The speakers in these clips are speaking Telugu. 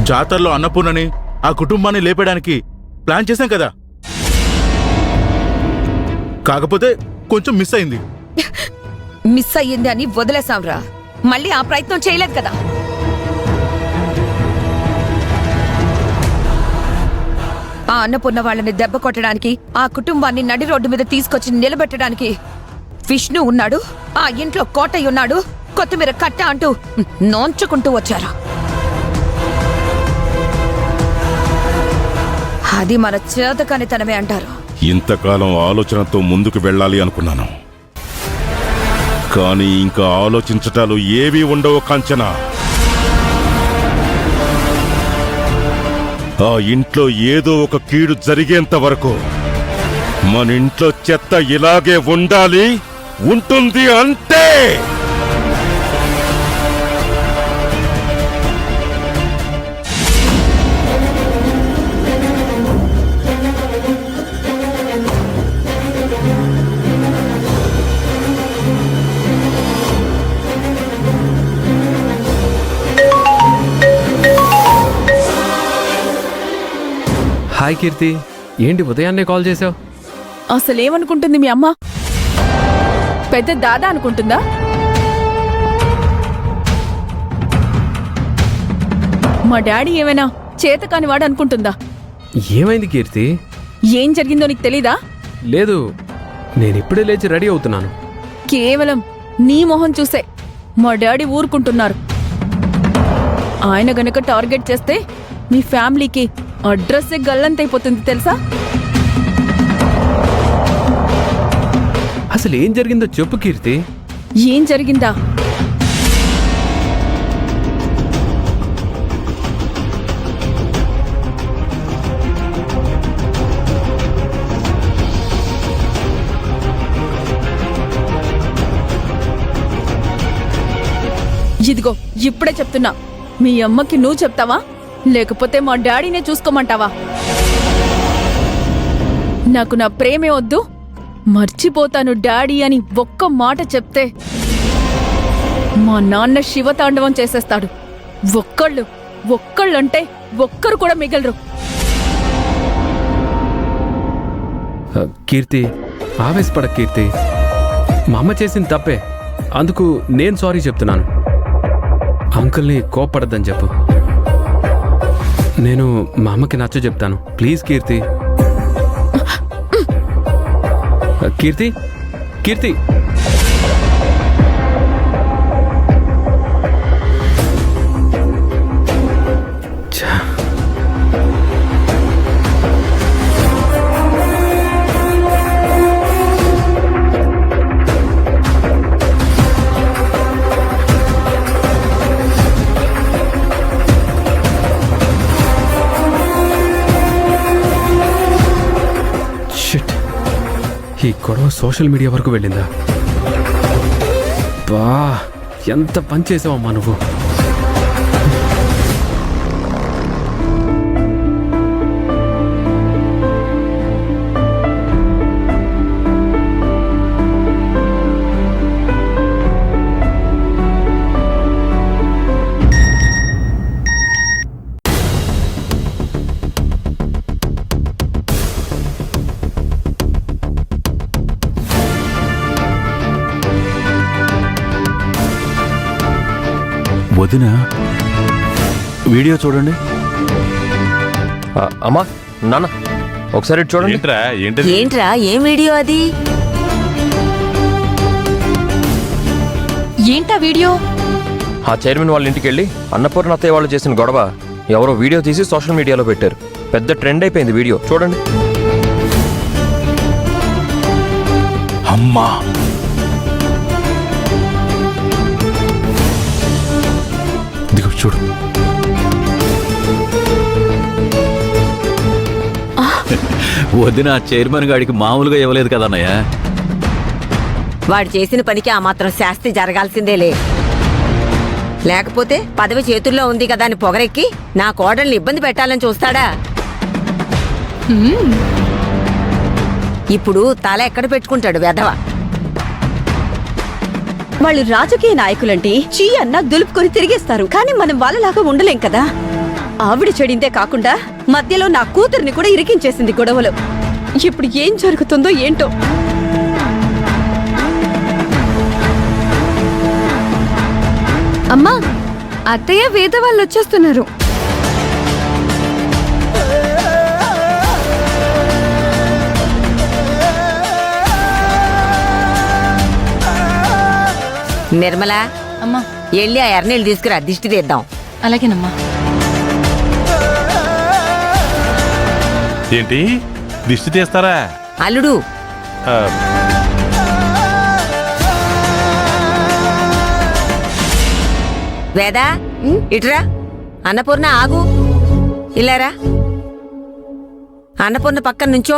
జాతరలో అన్నపూర్ణని ఆ కుటుంబాన్ని లేపడానికి ప్లాన్ చేశాం కదా. కాకపోతే కొంచెం మిస్ అయింది. మిస్ అయ్యింది అని వదిలేసాంరా. మళ్ళీ ఆ ప్రయత్నం చేయలేదు కదా. ఆ అన్నపూర్ణ వాళ్ళని దెబ్బ కొట్టడానికి, ఆ కుటుంబాన్ని నడి రోడ్డు మీద తీసుకొచ్చి నిలబెట్టడానికి విష్ణు ఉన్నాడు, ఆ ఇంట్లో కోటయ్య ఉన్నాడు, కొత్తిమీర కట్ట అంటూ నోంచుకుంటూ వచ్చారు. అది మన చేతకానితనమే అంటారు. ఇంతకాలం ఆలోచనతో ముందుకు వెళ్ళాలి అనుకున్నాను, కానీ ఇంకా ఆలోచించటాలు ఏవీ ఉండవు కాంచనా. ఆ ఇంట్లో ఏదో ఒక కీడు జరిగేంత వరకు మన ఇంట్లో చెత్త ఇలాగే ఉండాలి, ఉంటుంది అంతే. హాయ్ కీర్తి, ఏంటి ఉదయాన్నే కాల్ చేసావు? అసలేమనుకుంటుంది మీ అమ్మ? పెద్ద దాదా అనుకుంటుందా? మా డాడీ ఏమైనా చేతకానివాడు అనుకుంటుందా? ఏమైంది కీర్తి? ఏం జరిగిందో నీకు తెలీదా? లేదు, నేనిప్పుడే లేచి రెడీ అవుతున్నాను. కేవలం నీ మొహం చూసే మా డాడీ ఊరుకుంటున్నారు. ఆయన గనక టార్గెట్ చేస్తే మీ ఫ్యామిలీకి అడ్రస్సే గల్లంతైపోతుంది తెలుసా? అసలు ఏం జరిగిందో చెప్పు కీర్తి. ఏం జరిగిందా? ఇదిగో ఇప్పుడే చెప్తున్నా. మీ అమ్మకి నువ్వు చెప్తావా, లేకపోతే మా డాడీనే చూసుకోమంటావా? నాకు నా ప్రేమే వద్దు, మర్చిపోతాను డాడీ అని ఒక్క మాట చెప్తే మా నాన్న శివతాండవం చేసేస్తాడు. ఒక్కళ్ళంటే ఒక్కరు కూడా మిగలరు. కీర్తి, ఆవేశపడ కీర్తి. మా అమ్మ చేసింది తప్పే, అందుకు నేను సారీ చెప్తున్నాను. అంకుల్ని కోప్పడద్దని చెప్పు. నేను మా అమ్మకి నచ్చ చెప్తాను. ప్లీజ్ కీర్తి. కీర్తి, కీర్తి. ఈ గొడవ సోషల్ మీడియా వరకు వెళ్ళిందా? బా, ఎంత పని చేసావమ్మా నువ్వు. వదిన, వీడియో చూడండి. అమ్మా, నాన్న, ఒకసారి చూడండి. ఏంట్రా, ఏం వీడియో అది? ఏంటా వీడియో? ఆ చైర్మన్ వాళ్ళ ఇంటికి వెళ్ళి అన్నపూర్ణ అత్తయ్య వాళ్ళు చేసిన గొడవ ఎవరో వీడియో తీసి సోషల్ మీడియాలో పెట్టారు. పెద్ద ట్రెండ్ అయిపోయింది వీడియో. చూడండి. అమ్మా, దిగు చూడు. వదిన చైర్మన్ గాడికి మామూలుగా ఇవ్వలేదు కదన్నయ్య. వాడు చేసిన పనికి ఆ మాత్రం శాస్తి జరగాల్సిందేలే. లేకపోతే పదవి చేతుల్లో ఉంది కదా అని పొగరెక్కి నా కోడల్ని ఇబ్బంది పెట్టాలని చూస్తాడా? ఇప్పుడు తల ఎక్కడ పెట్టుకుంటాడు వెధవ? వాళ్ళు రాజకీయ నాయకులంటే చీ అన్న దులుపుకొని తిరిగేస్తారు, కానీ మనం వాళ్ళలాగా ఉండలేం కదా. ఆవిడ చెడిందే కాకుండా మధ్యలో నా కూతుర్ని కూడా ఇరికించేసింది గొడవలో. ఇప్పుడు ఏం జరుగుతుందో ఏంటో. అమ్మా, అత్తయ్య వేద వాళ్ళు వచ్చేస్తున్నారు. నిర్మలా, అమ్మా వెళ్ళి ఆ ఎర్నీళ్ళు తీసుకురా, దిష్టి తీద్దాం. అలాగేనమ్మా. ఏంటి దిష్టి తీస్తారా? అల్లుడు, ఆ, వేదా ఇటురా. అన్నపూర్ణ ఆగు, ఇల్లారా. అన్నపూర్ణ పక్కన నుంచో.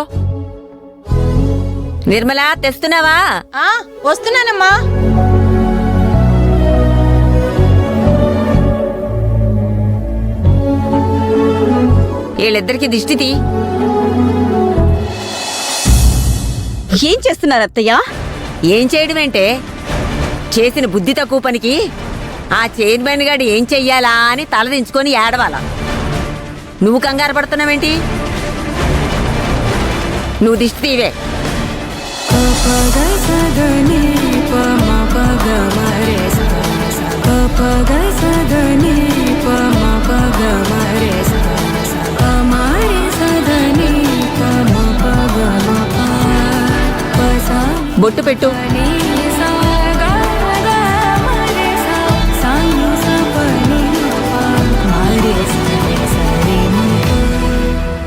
నిర్మలా, తెస్తున్నావా? వస్తున్నానమ్మా. వీళ్ళిద్దరికి దిష్టి తీ. ఏం చేస్తున్నారు అత్తయ్య? ఏం చేయడం ఏంటే, చేసిన బుద్ధి తక్కువ పనికి ఆ చైర్మన్ గారు ఏం చెయ్యాలా అని తలదించుకొని ఏడవాలా. నువ్వు కంగారు పడుతున్నావేంటి? నువ్వు దిష్టి తీవే. బొట్టు పెట్టు.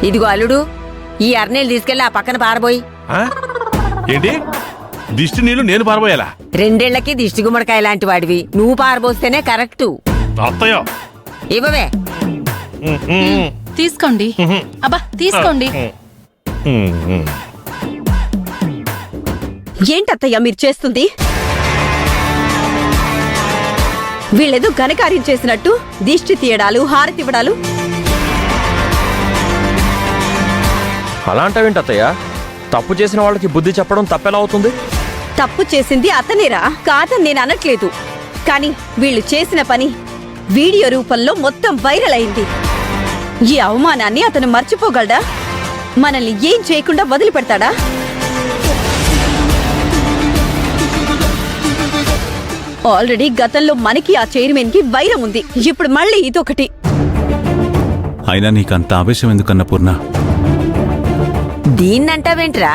ఇదిగో అల్లుడు, ఈ అర్నేలు తీసుకెళ్లి ఆ పక్కన పారబోయి. ఆ? ఏంటి దిష్టి నీళ్లు నేను పారబోయాలా? 2 ఏళ్లకి దిష్టి గుమ్మడికాయ లాంటి వాడివి, నువ్వు పారబోస్తేనే కరెక్టు. అత్తయ్య, ఇవ్వవే. తీసుకోండి. అబ్బా తీసుకోండి. ఏంటత్తయ్య మీరు చేస్తుంది? వీళ్ళేదో ఘనకార్యం చేసినట్టు దిష్టి తీయడాలు, హారతివ్వడాలు. అలాంటివేంటి అత్తయ్య? తప్పు చేసిన వాళ్ళకి బుద్ధి చెప్పడం తప్పెలా అవుతుంది? తప్పు చేసింది అతనేరా, కాదని నేను అనట్లేదు. కానీ వీళ్ళు చేసిన పని వీడియో రూపంలో మొత్తం వైరల్ అయింది. ఈ అవమానాన్ని అతను మర్చిపోగలడా? మనల్ని ఏం చేయకుండా వదిలిపెడతాడా? ఆల్రెడీ గతంలో మనకి ఆ చైర్మన్ కి వైరం ఉంది, ఇప్పుడు మళ్ళీ ఇదొకటి. అయినా నీకంత ఆవేశం ఎందుకన్న పూర్ణ? దీన్నంటావేంట్రా?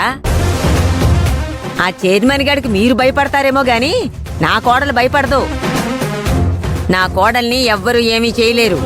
ఆ చైర్మన్ గారికి మీరు భయపడతారేమో గాని నా కోడలు భయపడదు. నా కోడల్ని ఎవ్వరూ ఏమీ చేయలేరు.